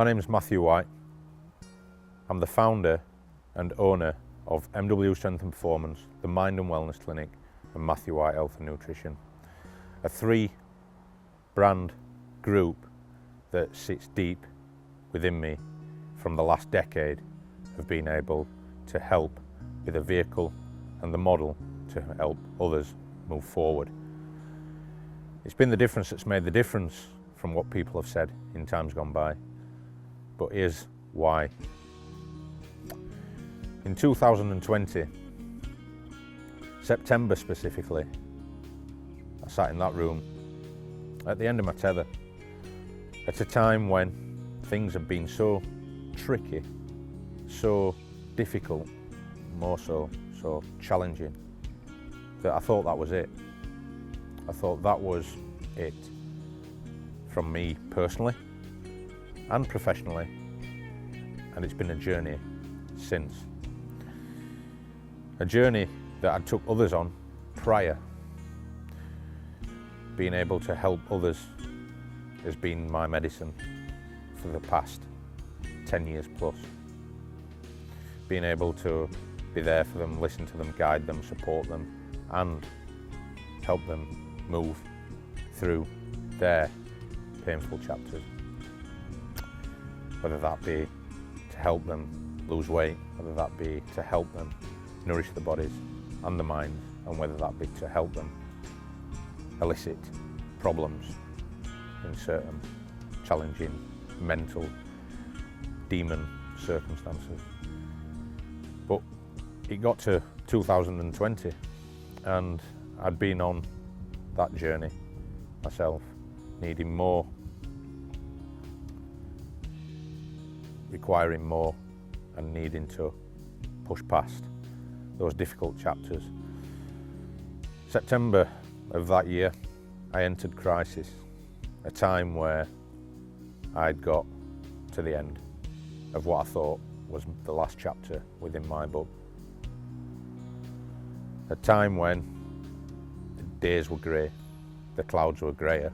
name is Matthew White. I'm the founder and owner of MW Strength and Performance, the Mind and Wellness Clinic, and Matthew White Health and Nutrition, a 3-brand group that sits deep within me from the last decade of being able to help with a vehicle and the model to help others move forward. It's been the difference that's made the difference from what people have said in times gone by. But here's why. In 2020, September specifically, I sat in that room at the end of my tether at a time when things had been so tricky, so difficult, more so challenging, that I thought that was it. I thought that was it from me personally and professionally, and it's been a journey since. A journey that I took others on prior. Being able to help others has been my medicine for the past 10 years plus. Being able to be there for them, listen to them, guide them, support them, and help them move through their painful chapters. Whether that be to help them lose weight, whether that be to help them nourish the bodies and the minds, and whether that be to help them elicit problems in certain challenging mental demon circumstances. But it got to 2020 and I'd been on that journey myself, needing more, requiring more, and needing to push past those difficult chapters. September of that year, I entered crisis, a time where I'd got to the end of what I thought was the last chapter within my book. A time when the days were grey, the clouds were greyer,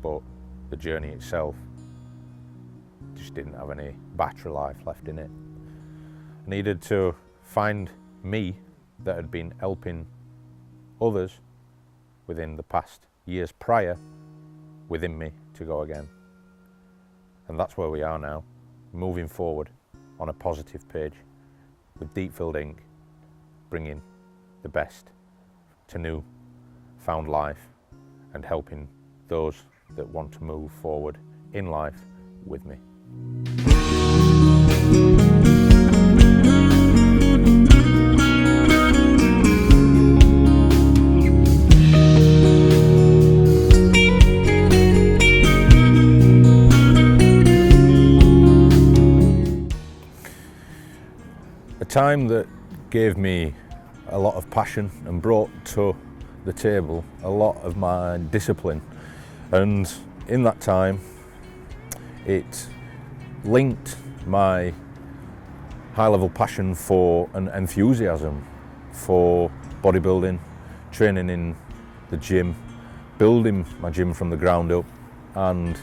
but the journey itself just didn't have any battery life left in it. I needed to find me that had been helping others within the past years prior within me to go again. And that's where we are now, moving forward on a positive page with Deep Filled Ink, bringing the best to new found life and helping those that want to move forward in life with me. A time that gave me a lot of passion and brought to the table a lot of my discipline, and in that time it linked my high-level passion for an enthusiasm for bodybuilding, training in the gym, building my gym from the ground up, and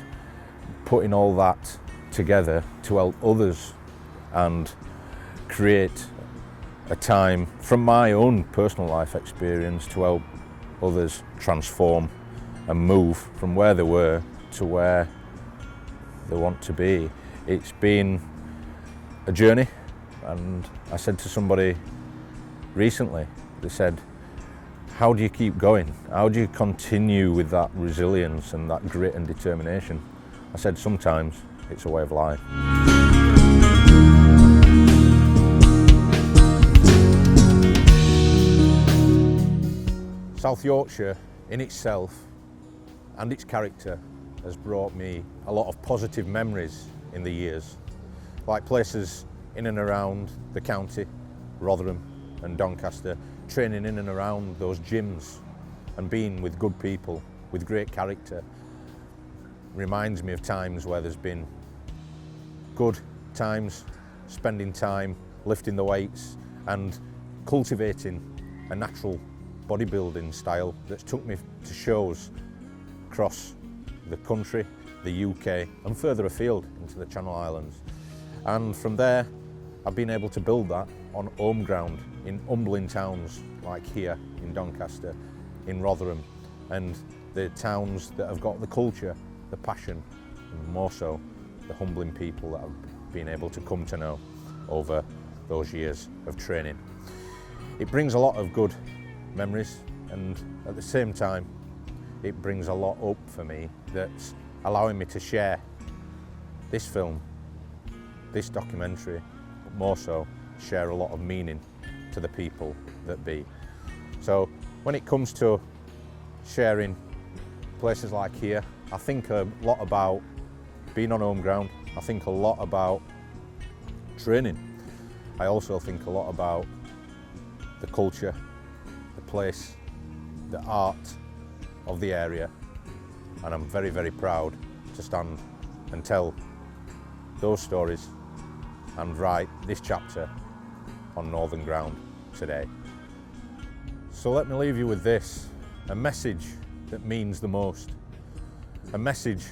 putting all that together to help others and create a time from my own personal life experience to help others transform and move from where they were to where they want to be. It's been a journey, and I said to somebody recently, they said, how do you keep going? How do you continue with that resilience and that grit and determination? I said, sometimes it's a way of life. South Yorkshire in itself and its character has brought me a lot of positive memories in the years, like places in and around the county, Rotherham and Doncaster, training in and around those gyms and being with good people with great character reminds me of times where there's been good times, spending time lifting the weights and cultivating a natural bodybuilding style that's took me to shows across the country the UK and further afield into the Channel Islands. And from there, I've been able to build that on home ground in humbling towns like here in Doncaster, in Rotherham, and the towns that have got the culture, the passion, and more so, the humbling people that I've been able to come to know over those years of training. It brings a lot of good memories, and at the same time, it brings a lot up for me that's allowing me to share this film, this documentary, but more so, share a lot of meaning to the people that be. So when it comes to sharing places like here, I think a lot about being on home ground. I think a lot about training. I also think a lot about the culture, the place, the art of the area, and I'm very, very proud to stand and tell those stories and write this chapter on Northern Ground today. So let me leave you with this, a message that means the most, a message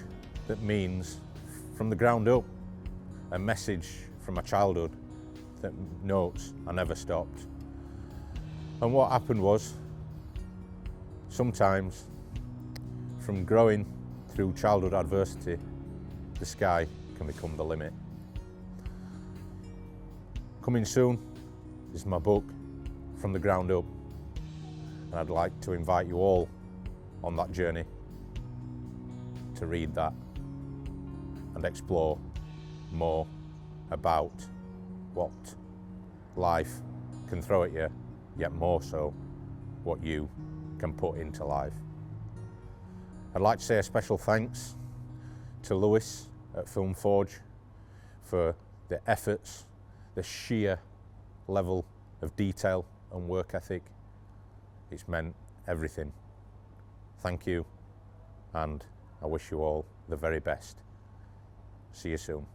that means from the ground up, a message from my childhood that notes I never stopped. And what happened was, sometimes from growing through childhood adversity, the sky can become the limit. Coming soon is my book, From the Ground Up, and I'd like to invite you all on that journey to read that and explore more about what life can throw at you, yet more so what you can put into life. I'd like to say a special thanks to Lewis at Film Forge for the efforts, the sheer level of detail and work ethic. It's meant everything. Thank you, and I wish you all the very best. See you soon.